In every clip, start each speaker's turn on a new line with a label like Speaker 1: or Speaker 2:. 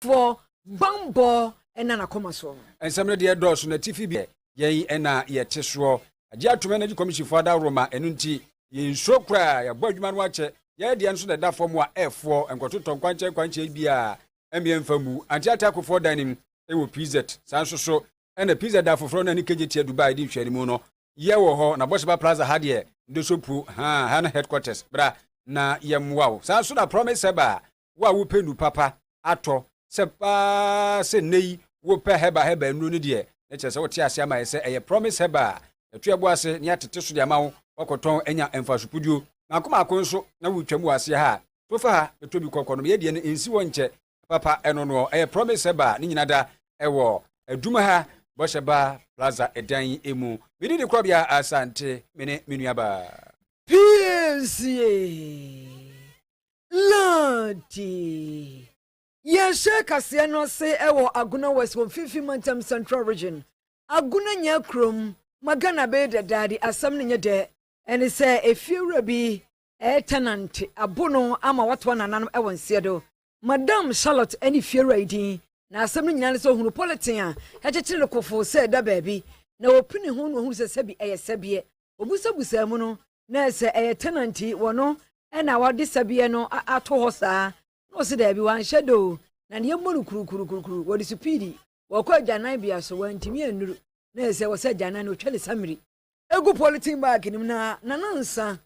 Speaker 1: for bambo ena na koma so
Speaker 2: ensamre de dɔɔso na tifi bi yɛyi ɛna yɛte soɔ agya atoma energy commission for da roma ɛno nti yɛnso kura yɛbɔ adwuma no akyɛ yɛde nso da fam a ɛfoɔ nkɔtotɔ kwankyɛ bi a ɛmɛ mfa mu antiata akofo danim ɛwɔ PZ saa nso so ɛna PZ da foforo na ne kejetia Dubai di hwɛ mu no yɛwɔ hɔ na Bosheba Plaza ha deɛ ndosopu ha na headquarters bra na yɛmwaw saa nso na promise ba wa wo penu papa atɔ se nei wo pɛ heba nu no deɛ na kyerɛ sɛ wote ase ama yɛ sɛ ɛyɛ promise heba ɛto ɛbo ase ne atete so de ama wo wakɔtɔn anya mfasupudio na akoma akon so na wotwa mu ase ha to fa ha ɛto bi kɔkɔ no yɛ deɛ no ensi wɔ nkyɛ papa ɛno no ɛyɛ promise heba ne nyina da ɛwɔ aduma ha Bosheba Plaza edan emu bidi de krobia asante mene menuaba
Speaker 1: PSA Lanti Yeshe KaseƐ no se ewo Aguna West from Fifi Mantam Central Region Aguna nya krom magana be de dadi asam ne de ene se efiewura bi tenant abono ama watwa nananum ewo nsiedo Madam Charlotte eni fiewura idin na asam ne nyane so hunu politin a hekekere kofo se da baabi na opini hu no hu se sebi eye sebie obusabusa mu no na se eye tenanti wono ena wade sebie no ato ho saa no se da bi wan shadow na ne yemmonu kuru wodi supidi wakɔ agyanan bia so wantimi anuru na se wo se agyanan no twele samiri egu politin bag nim na nanansa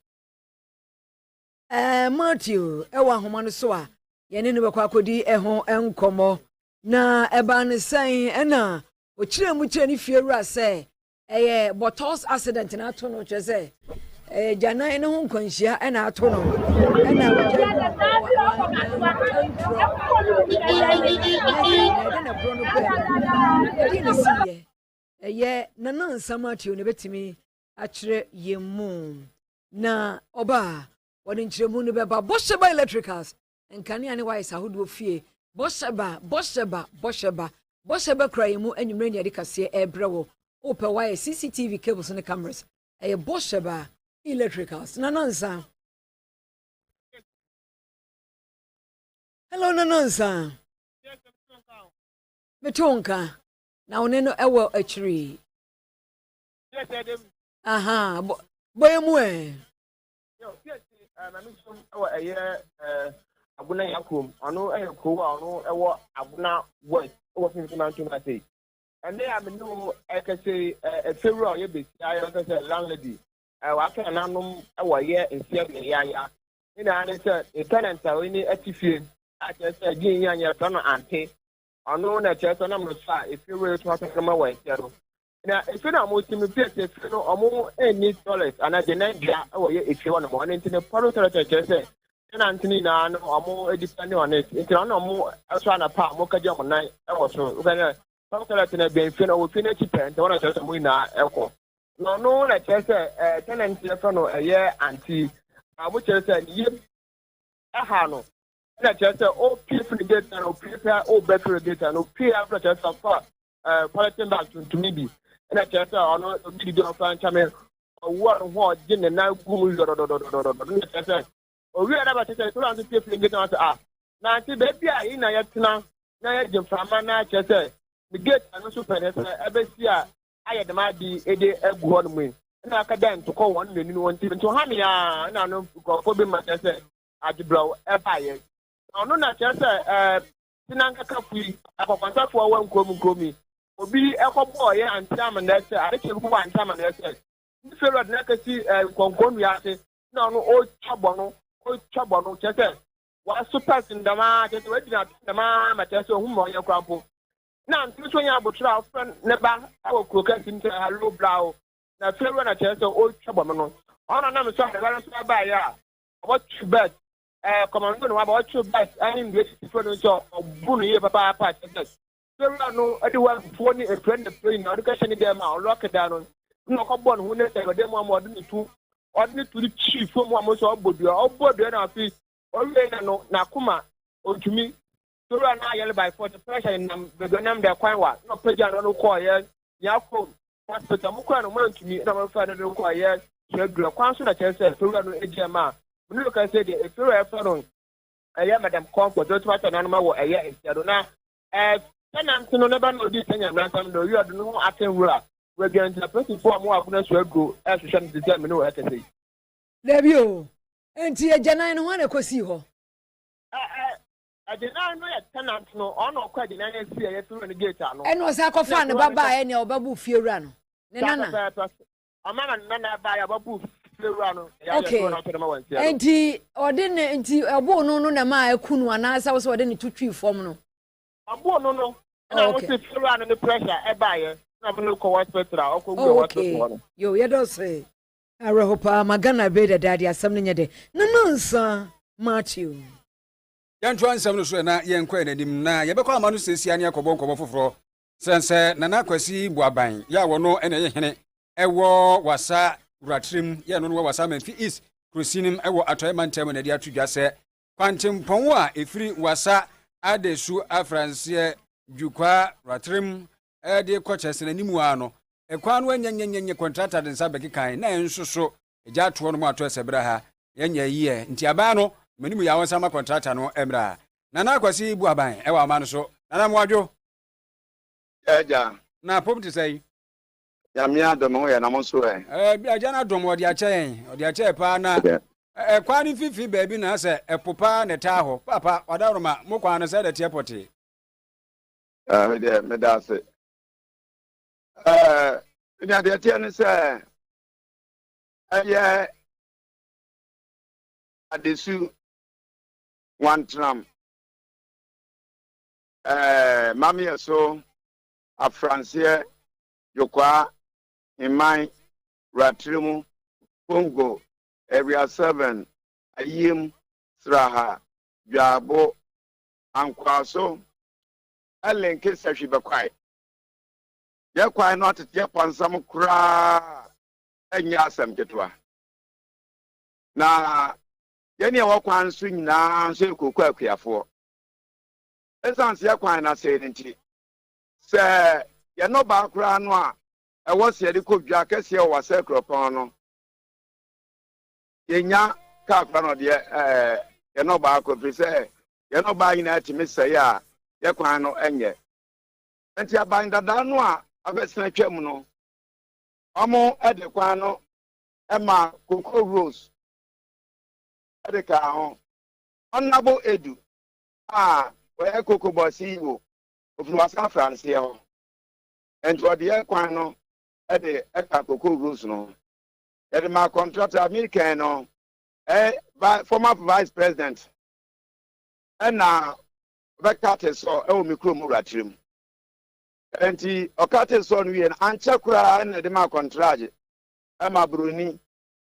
Speaker 1: Matthew ewa homa no so a yene ne bekɔ akodi eho enkomo na eba ne san ena okire mu kire ne fiewura se eye bottles accident na ato no kye se janan ne ho nkwanhia ena ato no ena eye nanan samati ne betimi akire yemu na oba wode nkyeremu ne beba Bosheba electricals enkane ane wise ahodo fie Bosheba krai mu anwumre ne de KaseƐ ebrewo ope wire CCTV cables and cameras eye Bosheba electricals nanansa hello nanansa metonka na oneno ewo achiri aha boyemu
Speaker 3: na mi so ewo Aguna Yakum, ano ko ano ewo Aguna West, ewo fin na ntuma say. And they am no I can say a federal ye be I can say landlady. Wa ka na no ewo ye nsia be ya. Ina na say a tenant we ni atifie. I just say gin ya no ante. Ano na che so na mo sa if you were to have come away zero. Na if na mo timi pese no omo any dollars and I na dia ewo ye if you want mo na ntine paro tell say Anthony na no omo depending on it. It's not no trying to pa mo kaje mo nan e wo so. Uga some kala tena be mfi na wo fi na chipe nte wona chese mo na eko. No na chese tenant ye fa no eye anti. Abo chese ye aha no. Na chese o people get na o prepare o better get na o pay after chese for politin back to me bi. Na chese ono bi do fa nchame wo ho je na gumu do. Na chese owi ada ba tete to ran to pay get na na ti baby a ina yetena na ye jemfama na chese the gate and so penetra ebesi a aye de ma di ede egu ho no mu na aka dan to call one menu one team to ha me ya na no ko be ma chese adibro e ba ye ono na chese tinanka kafui akokwantafo wa nkomi obi ekobo ye antam na se are ke ko antam na se ni fe road na kasi konkonu ya se na ono o chabo no chese wa super sindama chese we dina ndama ma chese hu mo ye kwampo na ntuso nya abotra friend ne ba awo krokan tin ta hello brow na fe road na chese o chabo no ono na me so ha so ba ya what bet commando no about two best any English different so bunu ye papa chese fe road no ade wa phone a friend play na education dem ma lock down no ko bon hu ne se dem mo adu ni tu ordinary to the chief from one so obodo na fi owe na no na kuma otumi so na yele by 40 pressure nam be gonam de kwan wa no peja no ko ye ya ko hospital mu kwa no mantumi na ma fa no ko ye shedura kwan so na chese so no ejema no ka say de e so e fa no eye madam comfort do to na no ma wo eye esiado na tenant no never know this thing and ransom no you no attend wura we get the person for mo aguna so go e hwehwe no dey me no e kese
Speaker 1: Debio enti agyanan no ho na kosi ho
Speaker 3: agyanan no tenant no ono kwa agyanan si e through the gate ano
Speaker 1: eno sa kofa ne baba e ne obabu fiewura no ne nana
Speaker 3: amama nana ba ya babu fiewura no
Speaker 1: okay enti ode ne enti ebo no na ma akunu anasa wo so ode ne tutwi form no
Speaker 3: abo no na wo se fiewura no the pressure e ba ye na no ko hospital ko go hospital
Speaker 1: yo ye do say Arahopa magana beda dadi asam nyede nanansa Matthew
Speaker 2: yantu ansam no so na yenkwa nadim na yebekwa ama no sesia ne akobon kobo foforo sense nana kwasi buaban ya wono ene ye hene ewo wasa ratrim ye no wasa manfi east krosinim ewo atoyman tem na dia tudwa se kwantempon a efiri wasa adesu afransie dwukwa ratrim de kochese nanimu ano ekwanu enyenyenyenye contractor den sabeki kan na ensoso eja to no mu ato esebra ha yenya yiye nti aba no manimu ya won sama contractor no emra na na kwasi bu aban e wa ama no so na mo adwo
Speaker 4: eja
Speaker 2: na pomti sei
Speaker 4: ya mi adom ho ya na mo so
Speaker 2: bi aja na dom odi ache pa na kwani fifi baby na se epopa ne ta ho papa wadaroma mo kwanu se de tiepoti
Speaker 4: me da se ina de tiene se aye adesu one tram mami so a francia yokwa imai ratrimu Congo area 7 ayim sraha jabo ankwaso alenke sahwi bekwai ye kwai not ye pansam kura anya asam ketwa na ye ne wo kwan so nyina so ekoku akuafo esanse ye kwan na se nti se ye no ba kura no a ewo se de kodwa kase o wasa kropon no ye nya ka kura no de ye no ba ko se ye no ba nyina timi se ya ye kwan no enye nti aban dada no a abesena twam no omo ede kwan no ema Coco Rose ede ka ho onabo edu we Coco bosi wo ofu wasa France ho enti ode kwan no ede eka Coco Rose no ede ma contractor American no former vice president na bekate so e o mikro mu ratrim enti okate so no ye anche kura na de ma contract ama bruni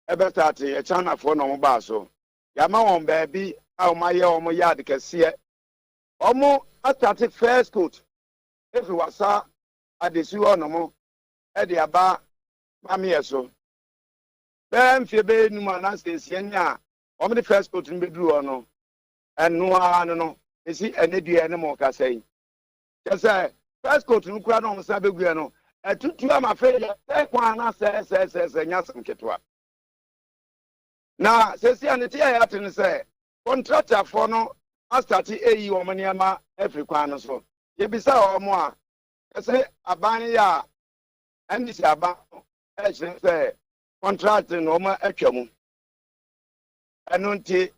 Speaker 4: ebetate e chana fo no mo ba so ya ma won ba bi a o ma ye o mo yard kese o mo atate first coat if wasa adesu ono mo e de aba mami eso ben fie be nu ma na sensie nya o mo de first coat ni bedru ono enu anu no esi enedua ne mo kasai kese first coat nu kura no mo sa begua no etutu ama fe ya kwa na se nya sam ketwa na sesi anete ya tene se contractor for no astati eyi o maniama afrika no so ye bisa o mo a kese aban ya andisi aban e se contract no ma atwamu eno nti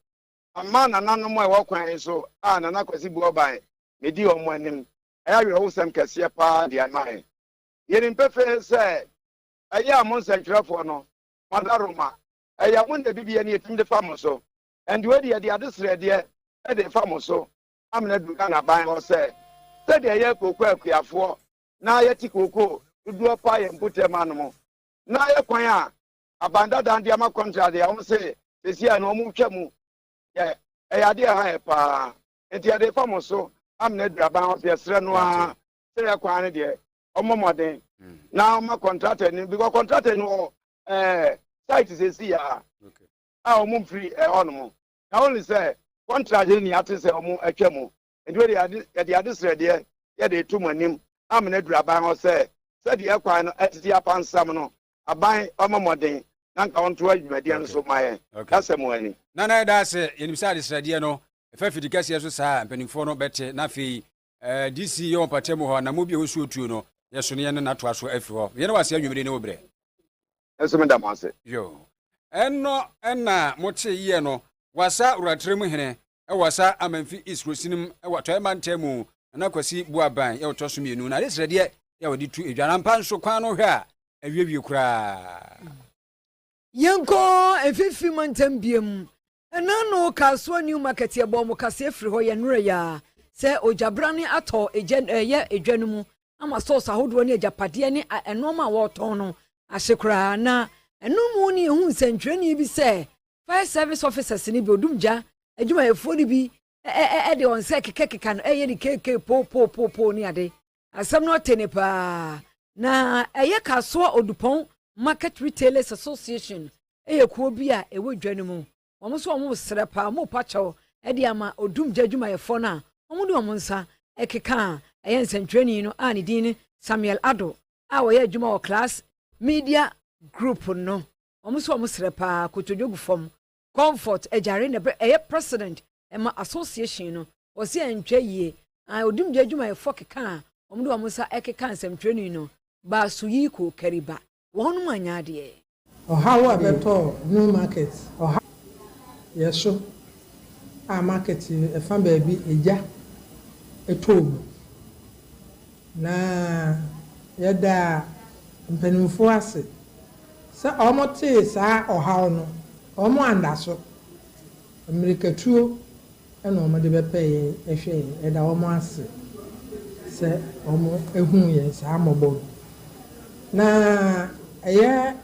Speaker 4: ama na nanu mo e wo kwan so na na kwasi bu oban me di o mo anim aya we wo sam kase pa dia mai yerin pefe se aya mo nsentwerefo no madaroma aya mo nda bibia ne etim de fam so and we dey adesre de e de fam so amna du kana ban ho se de aya kokko akuafo na aya ti kokko dudu pa ye mputem anum na aya kwan a abanda dan de ama contract ya wo se sesi a no mu twam aya de ha pa enti ade fam so amna du aban ho se sre no a se ya kwan ne de omomoden na ma contractor ni because contractor no site is ya o free on na only say contract ni ate say o atwam and we dey adesre de ye dey to manim amna duraban ho say de ekwan no atiti apansam no aban omomoden na nka onto adwumade no so maye kasem ani
Speaker 2: na da se yenimsa adesre de no efafidi kase so saa mpanimfo no bete na fi DC yo patemo ho na mo bi osu otuo no yeso ne na to aso afi ho ye na wase anwumire ne obre
Speaker 4: eso me da mo ase
Speaker 2: yo enna mo che ye no wasa uratrem hene wasa amanfi isrosinim wato mantemu na kwasi buaban ye otoso mienu na lesre de ye wodi tu edwana mpa nso kwan no hwe a awiewie kura
Speaker 1: yanko efifi mantambiem enano kaso new market ye bom kase afiri ho ye nure ya se ojabrane ato ye edwanu mu ama sauce ahodo ne ajapade ne enoma wo ton no ahyekura na enomu ne hu nsentwani bi se fire service officers ni bi odumja adwuma efo ni bi de on se kekeka no ye ni keke po ni ade asam no tene pa na eye kaso odupon Market Retailers Association kuo bi a ewo dwanu mu omo so omo srepa mo pacho de ama odumja adwuma yefo na omo de omo nsa ekeka eye nsentwani no ani din Samuel Ado a wo ye adwuma o class media group no omo so omo srepa kotodwogu fom comfort ejare na eye president ema association no o se antwa yie a odumja adwuma yefo keka omo de omo nsa ekeka nsentwani no ba suyi ko kariba wonu manyade
Speaker 5: how abeto new market or yeso a market e fan baby eja etobu na yeda mpanimfo ase sa omote sa ohaw no omo andaso amerikatuo ena omo de bepe ehwe eda omo ase se omo ehun ye sa mobo na eye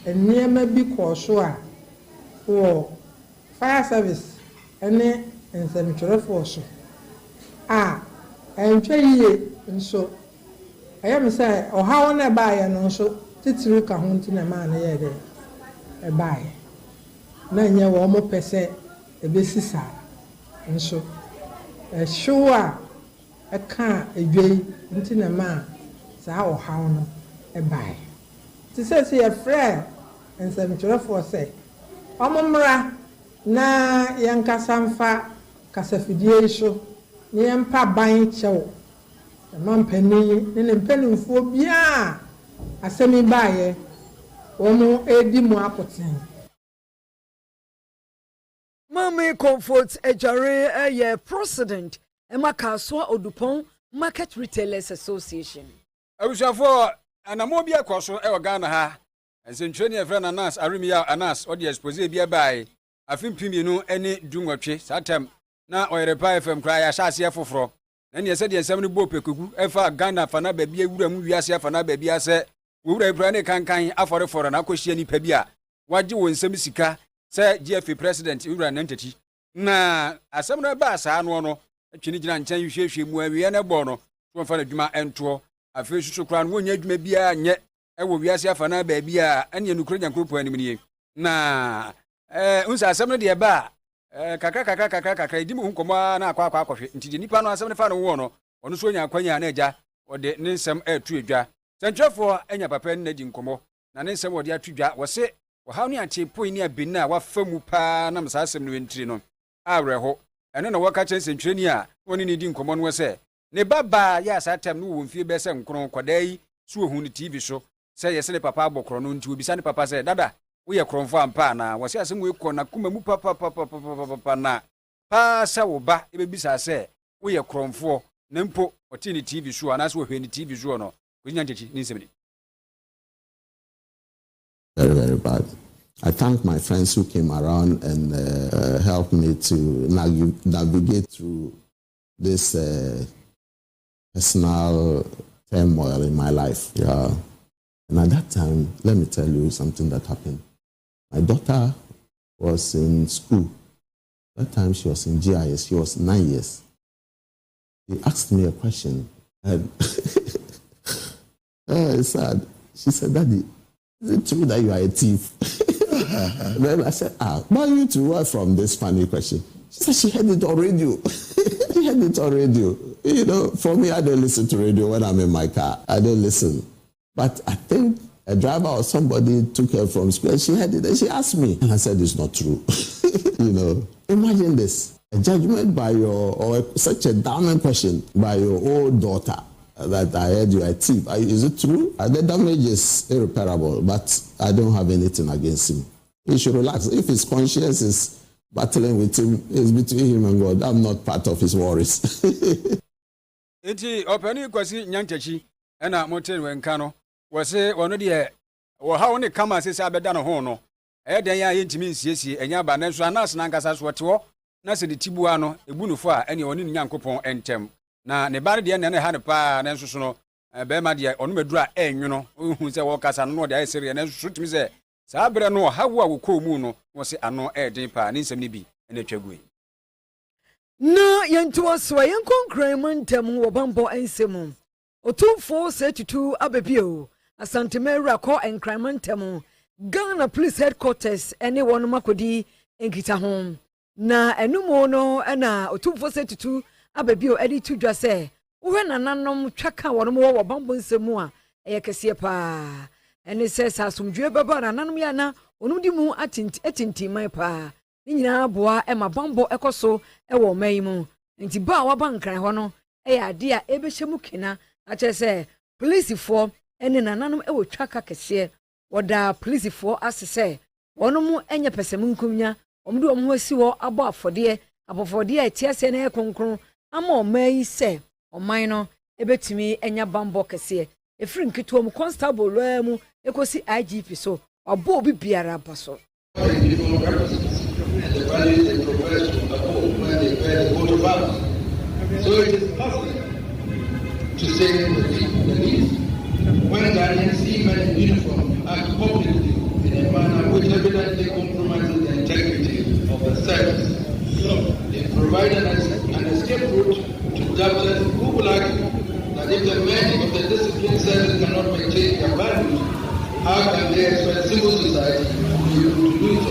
Speaker 5: enema bi koso a wo fire service ene ensemtwerefo so a entwe yie nso eye me say ohawo na baaye no nso titiri ka ho ntina ma na ye de e baaye na nye wo mo pese ebesisa nso show a eka edwei ntina ma sa ohawo no e baaye ti se ye frɛ ensemtwerefo se omomra na yankasa mfa kasafidie so ne yampa ban kyew mampani ne mpanimfo bia asemi baaye womo edi mu akoten
Speaker 1: Mami Comfort ejare ye president emakaso odupon Market Retailers Association
Speaker 2: abusafo anamo bia kwaso e Ghana ha nsentwani e frɛ na Anas Arumia Anas odi expose bia bai afimpimienu ene dunwatwe satam na oyerepa FM kra ya hyase foforo na ne sɛ de nsɛm no bo pekugu efa Ghana fa na baabi awura mu wiase fa na baabi ase wura ibra ne kankan afɔrefɔre na akohia nipa bi a wagye won nsɛm sika sɛ GFA president wura nantati na asɛm no ba saa no atwini gyina nkyɛn hwehwɛ mu awie na bɔ no so fa na dwuma ento afi susu kra no wonya dwuma bia nyɛ ɛwɔ wiase afa na baabi a ɛne nukuro nyankropo anim nie na unsa asɛm no de ba kakra idimu hunkomo na akwa akɔhwɛ nti nipa no asɛm ne fa no wo no ɔno so nya akwanya na agya ɔde ne nsɛm atu edwa sɛntwɛfo anya papa ne di nkomo na ne nsɛm ɔde atu dwa wɔse wɔhaw ne ache poi ne abinna wafa mu pa na msa asɛm no wentiri no awreho ɛno na wɔka kyɛn sɛntwɛni a wɔne ne di nkomo no sɛ ne baba ya asatam no wo mfie bɛsɛ nkron kɔdai so ohun ne TV so sɛ yɛsɛ ne papa abɔkoro no nti obisa ne papa sɛ dada woyɛ krɔmfo ampa na wɔse asɛm we kɔ na kuma mu papa na pa sɛ wo ba ebebisa sɛ woyɛ krɔmfo na mpo ɔte ne TV so anaasɛ wɔhwɛ ne TV so no konya ntechi ne nsɛm
Speaker 6: very, very bad. I thank my friends who came around and helped me to navigate through this personal turmoil in my life. Yeah. And at that time, let me tell you something that happened. My daughter was in school. That time she was in GIS. She was 9 years. She asked me a question. And it's sad. She said, Daddy, is it true that you are a thief? Then I said, why you to work from this funny question? She said she heard it on radio. She heard it on radio. You know, for me, I don't listen to radio when I'm in my car. I don't listen. But I think a driver or somebody took her from school and she heard it and she asked me. And I said, it's not true. You know, imagine this. a judgment by your, or such a damning question by your old daughter that I heard you are a thief. Is it true? The damage is irreparable, but I don't have anything against him. He should relax. If his conscience is battling with him, it's between him and God. I'm not part of his worries.
Speaker 2: Enti opani kwasi nyantachi ena moten wenkano wose wono de wo ha woni kama sese abeda no ho no den ya yentimi nsiesie enya ba nanso anas na nkasa so tewo na se de tibua no ebunufo a ene woni nyankopon entem na ne bare de ne ha ne pa nanso so no be ma de onu medura enwono hu se wo kasa no de ayesere nanso so timi se sa abre no ha wo akọ mu no wo se ano eden pa ne nsem ne bi ene twagui
Speaker 1: na yentuwa swa yenkonkran mantem wo bambo ensemu otumfo setutu abebio asantemera ko enkran mantem Ghana Police Headquarters ene wono makodi enkita ho na enumo no na otumfo setutu abebio edi tudwa se wo nananom twaka wono wo bambo ensemu a eyekese pa ene se sasumdwe baba nananom ya na onudi mu atinti mai pa nyina aboa ma bambo ekoso ewo mayimu nti ba wa bankran ho no ya ade a ebehye kena a chese police for ene nananom ewo twaka kese woda police for asese wono mu enye pesem nkumnya omde omho asi wo abo abofode etiase na ekonkron ama omayi se oman no ebetimi enya bambo kese efiri nkito mu constable lo mu ekosi IGP so abo obi biara baso
Speaker 7: the values they profess to uphold when they wear the coat of arms. So it is possible to say the least when Ghanaians see men in uniform act publicly in a manner which evidently compromises the integrity of the service. They provide an escape route to captures who will argue that if the men of the disciplined service cannot maintain their values, how can they expect civil society to do so?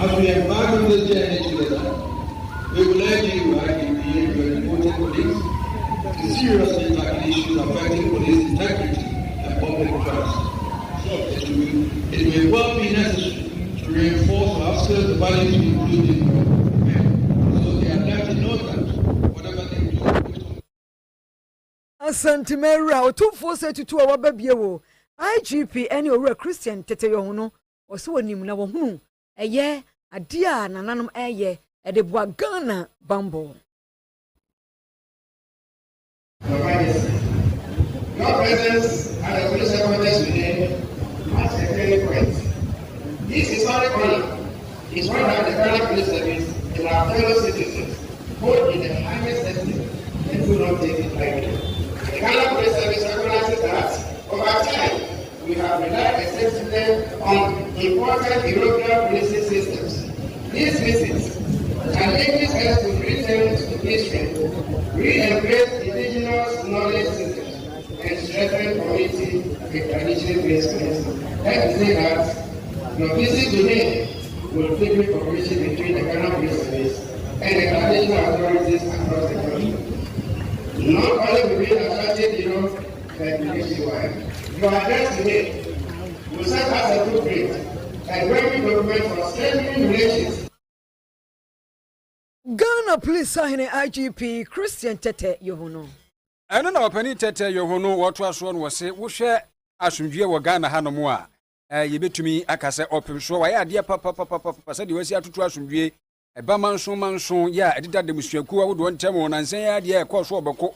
Speaker 7: As we embark on this journey together, we will urge you, IDP and your important colleagues, to seriously tackle issues affecting police integrity and public trust. It may well be necessary to reinforce or upscale the values we include in your men, so they are left in no doubt whatever they do.
Speaker 1: Asantimera otumfo setutu awababiewo IGP any owura Christian tete yo no oso onim na wo hunu eye ade a nananom eye ede boa Ghana bambo.
Speaker 8: Your presence at the police headquarters today marks a turning point. This historic honor is one that the Ghana Police Service and our fellow citizens hold in the highest esteem and do not take it lightly. The Ghana Police Service recognizes that over time we have relied extensively on important European policing systems. These visits challenges us to return to history, re-embrace indigenous knowledge systems, and strengthen community and tradition-based policing. Let me say that your visit today will deepen cooperation between the Ghana Police Service and the traditional authorities across the country. Not only will we attract Europe, but nationwide. Your address today will serve as a blueprint and working document for strengthening relations.
Speaker 1: Ghana Police Sahine IGP Christian Tete Yohono.
Speaker 2: Eno na wapani Tete Yohono watu aso no wose wo hwe asomdwe wo Ghana ha no mo a yebetumi akase opemso wa ya de papa se de wasi atutu asomdwe eba manso ya edida demusuaku wo do ntem won nansen ya de ekoso obeko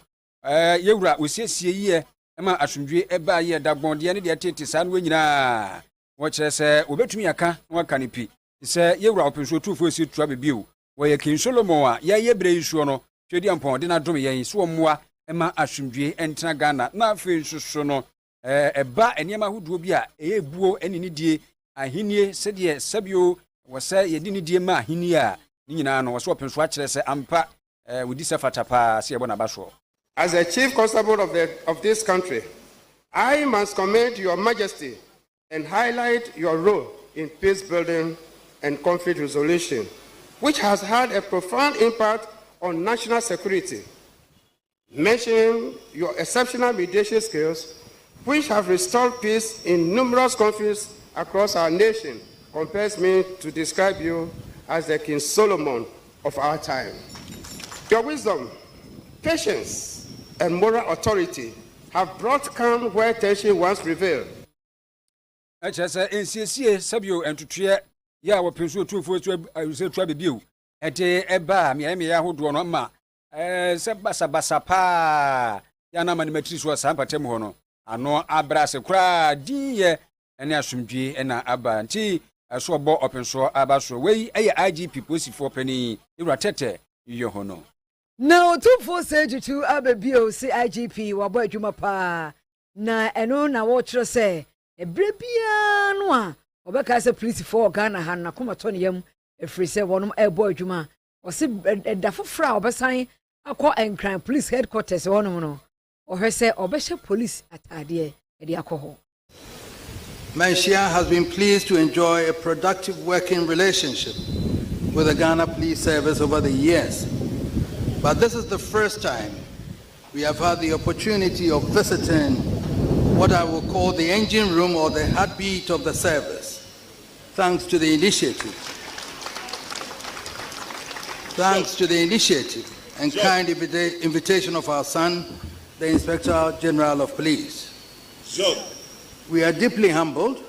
Speaker 2: yewura osiesie yie ema asomdwe eba ye dagbon de ne de tete sa no nyina wo kire se obetumi aka waka ne pi se yewura opemso tufo si tua bebiu wo ye kin Solomon a ye bre isuo no twedi ampon de na dom yen so moa ema asomdwe entena Ghana na afi nsuso no eba eniema huduo bi a ebuo enini die ahinie sede sabio wose yedi ni die ma ahinie a ni nyina no wose openso a kire se ampa wodi se fatapa se yebo na baso.
Speaker 8: As the Chief Constable of this country, I must commend Your Majesty and highlight your role in peace building and conflict resolution, which has had a profound impact on national security. Mentioning your exceptional mediation skills, which have restored peace in numerous conflicts across our nation, compels me to describe you as the King Solomon of our time. Your wisdom, patience, and moral authority have brought calm where tension once prevailed.
Speaker 2: Achasa NCC sabio entutue ya wapensu tufu se twa bebiu ete eba me ya hodo no ma se basa pa ya na mani matriso asampatem ho no ano abrase kura diye ene asumdwe ena aba nti so obo openso abaso wei eye IGP posifo pani iwra tete yo ho no
Speaker 1: na otumfo sejutu ababio si IGP wabo adwuma pa na eno na wo kire se ebrebia no a obeka se police for Ghana han na komato ne yam efri se wonum ebo adwuma o se dafofra obesan akọ enkran police headquarters wonum no o hwese obehye police atade e de akọ.
Speaker 9: Manshia has been pleased to enjoy a productive working relationship with the Ghana Police Service over the years. But this is the first time we have had the opportunity of visiting what I will call the engine room or the heartbeat of the service, thanks to the initiative. Thanks to the initiative and kind invitation of our son, the Inspector General of Police. We are deeply humbled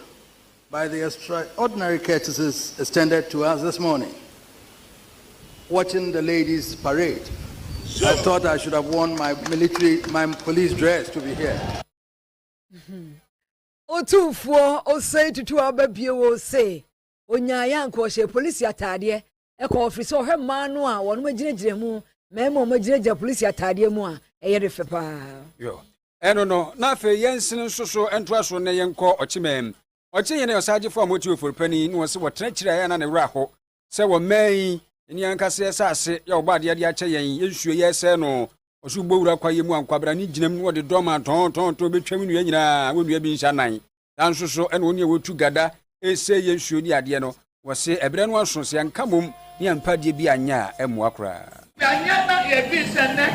Speaker 9: by the extraordinary courtesies extended to us this morning. Watching the ladies parade, I thought I should have worn my police dress to be here.
Speaker 1: Otumfo o say tutu ababie wo say onyaya nko she police atade e ko office o hwe manu a wono magiragire mu memo magiragire police atade mu a eye de fe pa
Speaker 2: yo eno no na fe yensin soso entoaso ne yenko ochimem ochiyene osaje fo amoti for pani no se wotena kire ya na ne wra ho se wo mai ni ankase sase ya obade ade ache yen yensuo yese no osu gbowura kwaye mu ankwabra ni ginam no de doma ton betwam nu nyina wonua bi nsha nan dan soso eno ne wotu gada ese yensuo ni ade no wo se ebre no asonse ankamom ni ampade bi anya emu akra.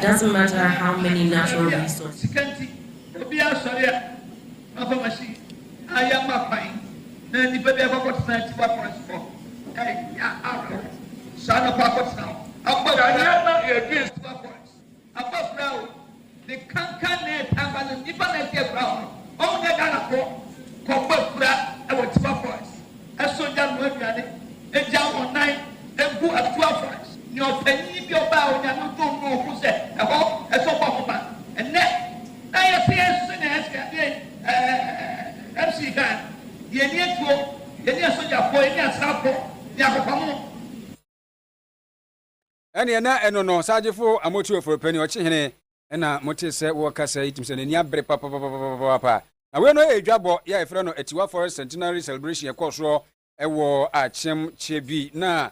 Speaker 10: Doesn't matter how many natural resources.
Speaker 8: The cancan and the Nibanese brown, all the Ganako, Copra, our 12 points. As so young women, and down on 9, then who have 12 points. Your penny, your bow, and don't know who said, a hawk, a so popular. And then, I appear MC Gan, the Indian, the near soldier boy, near Sapo, Yakapamo.
Speaker 2: Ene na eno no sajefo amoti for pani ochihene na mote se wo kasa itim se ni abre papa na we no edwabo ya efre no etiwa forest centenary celebration ekoso ewo achem chebi na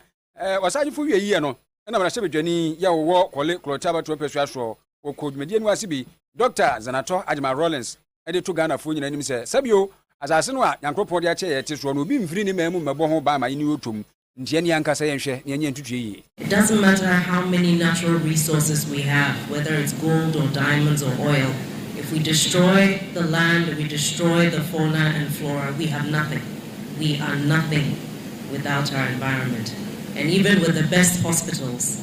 Speaker 2: wasajefo wie yi no na mara sebedwani ya wo kole klotaba to pesu aso wo kodmedie ni wase bi Dr. Zanato Ajima Rollins ede to Ghana fo nyina nim se sabio asase no a yankropo de ache ye teso no bi mfiri ni mamu mebo ho ba ma ni otum. It
Speaker 10: doesn't matter how many natural resources we have, whether it's gold or diamonds or oil. If we destroy the land, we destroy the fauna and flora, we have nothing. We are nothing without our environment. And even with the best hospitals,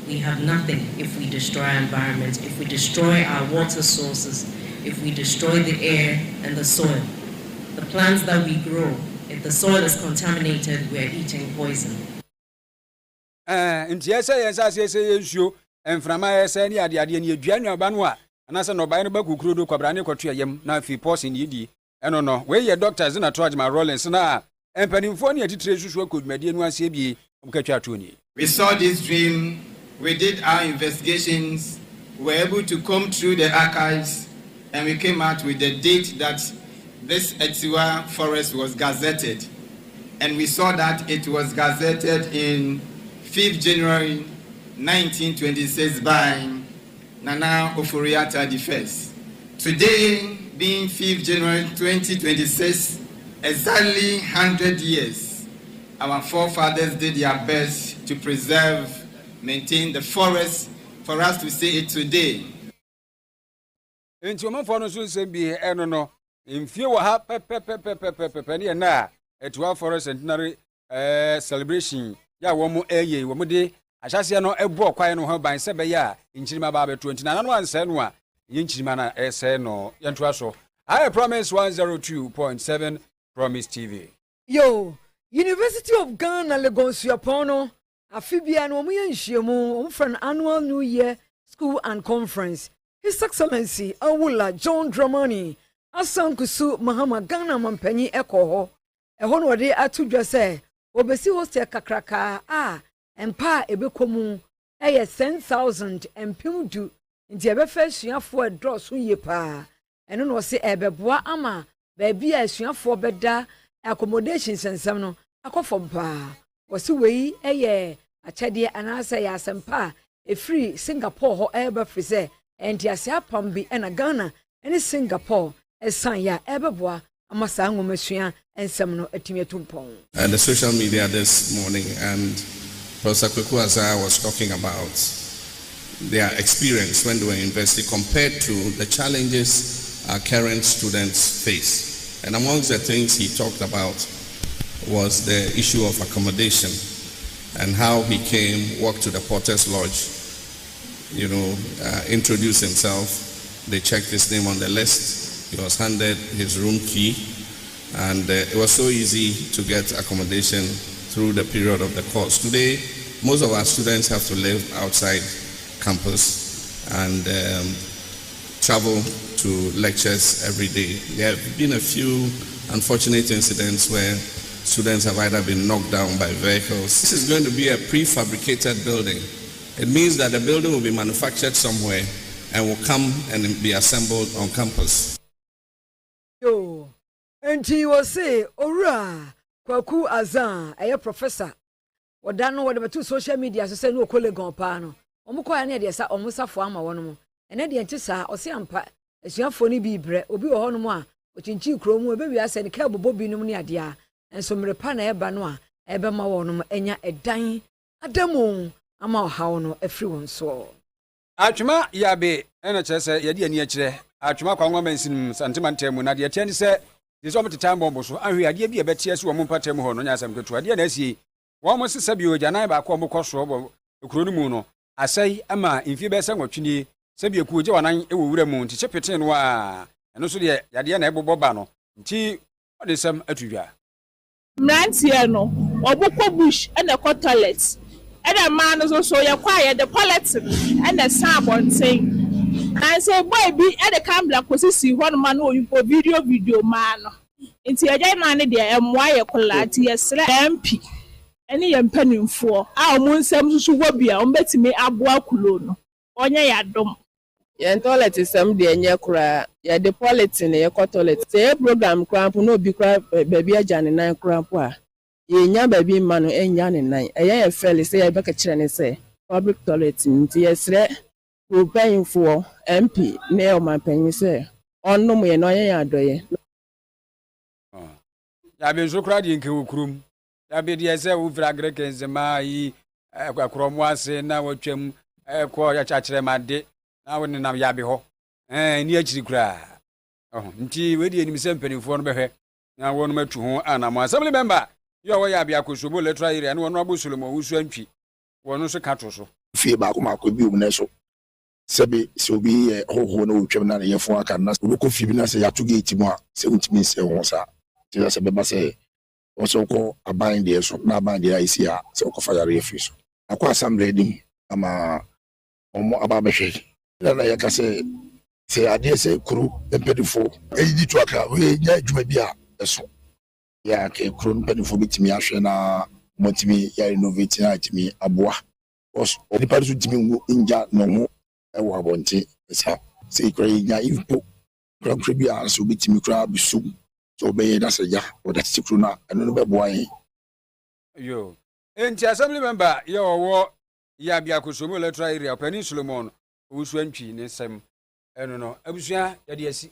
Speaker 10: we have nothing if we destroy our environment, if we destroy our water sources, if we destroy the air and the soil. The plants that we grow, if the soil is contaminated, we are eating poison.
Speaker 2: Nti ese yensuo enframa ese ni ade ni aduanu aba no a anase no bae no ba kukuro do kwabra ne kwato yam na afi poison yidi eno no we ye doctors na to Ajima Rollins na empanimfo ne atitire susu akodumade no ase bie omkatwa ato ni.
Speaker 11: We saw this dream, we did our investigations, we were able to come through the archives, and we came out with the date that this Etiwa forest was gazetted, and we saw that it was gazetted in 5th January 1926 by Nana Oforiatta I. Today, being 5th January 2026, exactly 100 years, our forefathers did their best to preserve, maintain the forest for us to see it today.
Speaker 2: In Mfano so se bi eno no mfie wo ha pe ni na etua forest centenary celebration ya wo mo wo mo de ahyase no ebo kwae no ho ban se be ya nchirima ba be 29 no anse no a ye nchirima na ese no yentoa so I promise 102.7 Promise TV.
Speaker 1: Yo, University of Ghana Lagos Yapono, Afibia no Muyanshimo, for an annual New Year school and conference. His Excellency Awula John Dramani, Asan Kusu Mahama Ghana Mampenyi Ekoho, a honore atudwa se, obesi hoste kakraka, empa ebekomu, 10,000 empimdu, nti ebefe suafo draw so ye pa. Eno no se ebeboa ama baby asuafo beda accommodation sensam no akofom pa wose wei eye achede anase ya asempa e free Singapore ho eba free se enti ase apam bi na Ghana ene Singapore esan ya ebeboa ama sa ngomasua ensem no atimi atumpon.
Speaker 12: And the social media this morning, and Professor Kweku Azar was talking about their experience when they were in university compared to the challenges our current students face. And amongst the things he talked about was the issue of accommodation and how he came, walked to the Porter's Lodge, introduced himself. They checked his name on the list. He was handed his room key, and it was so easy to get accommodation through the period of the course. Today, most of our students have to live outside campus and travel to lectures every day. There have been a few unfortunate incidents where students have either been knocked down by vehicles. This is going to be a prefabricated building. It means that the building will be manufactured somewhere and will come and be assembled on campus.
Speaker 1: Yo, and he was say, Ora, Kwaku Azan, a professor. What done what two social media so say no colleague on pano. Omuko ane de sa omusa fo ama wono. Ene de ntisa ose ampa asuafo ni bi bre obi wo hono mu a ochinchi kromu ebe wi ase ne ka bobo binum ne ade a enso mrepa na eba no a ebe ma wono mu enya edan adamu ama hawo no afri won so
Speaker 2: atwuma yabe ena kyerese yade ani akire atwuma kwanwa mansin santimantemu na de tiani se de so mteta mbombo so ahwe ade bi ebeti ase wo mpatem ho no nya asem ketu ade na asie wo mo sesa bi ojanan ba ko mo koso bo ekuro no mu no asai ama mfie be se nwotwini sebi eku je wanan e wowura mu nti chepete no a eno so de yade na ebobo ba no nti ode sam atudwa
Speaker 13: mrantie no obukọ bush and the toilet and the man so ye kwa the politic and the sabonten and say boy bi e de camera kosisi ho no ma no oyupo video man no nti ye na ne de emwa ye kolati ye sre MP ene ye mpanimfo a omu nsam susu wo bia ombetimi aboa kulo no onye ya dom
Speaker 14: yen toilet sem de enye kura ya de politin ye ko toilet say program kramp no bi kura baby ajane nan kramp a ye nya baby ma no enya ne nan ye fele say ye beka kire ne say public toilet nti ye sre propainfo MP ne o man panyin say onno ye no ye adoye
Speaker 2: ya be zo kura de nke okurum ya be de say wo fra greke nzema yi akromo ase na watwam ko ya chakire made na woni nam ya be ho ni akiri kura nti we de enim se mpanifo no behwe na wonu matu ho anam assembly member yo wo ya be akosobo electoral area na wonu abosulomo wusu antwi wonu so kato so
Speaker 15: fie ba ko makobi um na so sebe se obi hoho na wotwam na ye fo aka na obi ko fie bi na se ya to gate mu a se untimi se ho sa ti se be ba se o so ko aban de so na aban de isi a se ko fa yare fi so akwa assembly dim ama omo ababehwe na ya ka se ade se kuru empedifo eyi to aka we nya adwuma bi a eso ya ke kuru empedifo bitimi ahwe na motimi ya innovate na atimi aboa os odi parisu timi nja no ho e wo abonte sa se kure nya ifo kura bi a so bitimi kura bisu so be na se ja o da tikuru na eno no be boa yin
Speaker 2: yo enti assembly member ye wo ya bia kosomo electoral area Pani Solomon wusu antwi ne sem eno no abusua yade asi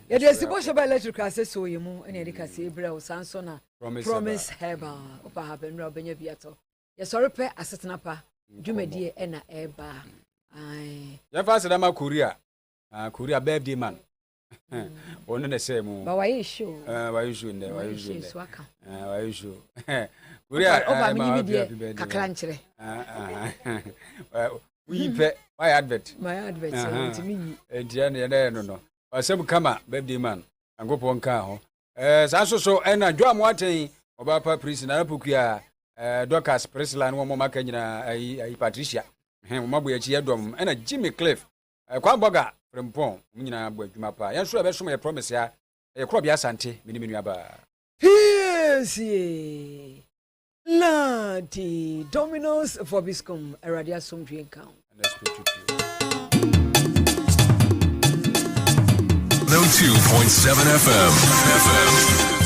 Speaker 1: yade asi bo sheba electrical access so yemu ene de kase ebra o sanso na promise heba opa happen ra obenya biato ye sorry pe asetena pa dwumadie ena eba
Speaker 2: ai ya fa sedama Korea Korea birthday man One the same.
Speaker 1: But why show?
Speaker 2: Why you show? Why you show? Why you show? We my advert. My advert. No. Asem kama birthday man. Angopon ka ho. So na dwa mo aten Obapa priest na pukua Docas Priscilla no mo maka nyina ai Patricia. Mo mabo ya chi edom na Jimmy Cliff. Kwamboga Frempon nyina abo adwuma pa. Yan so e be so me promise ya. E kro bia asante me ni menua ba.
Speaker 1: Yes. Ladi Dominoes for Biscom Eradia Somdwe count.
Speaker 2: Let's put it.
Speaker 16: 102.7 FM.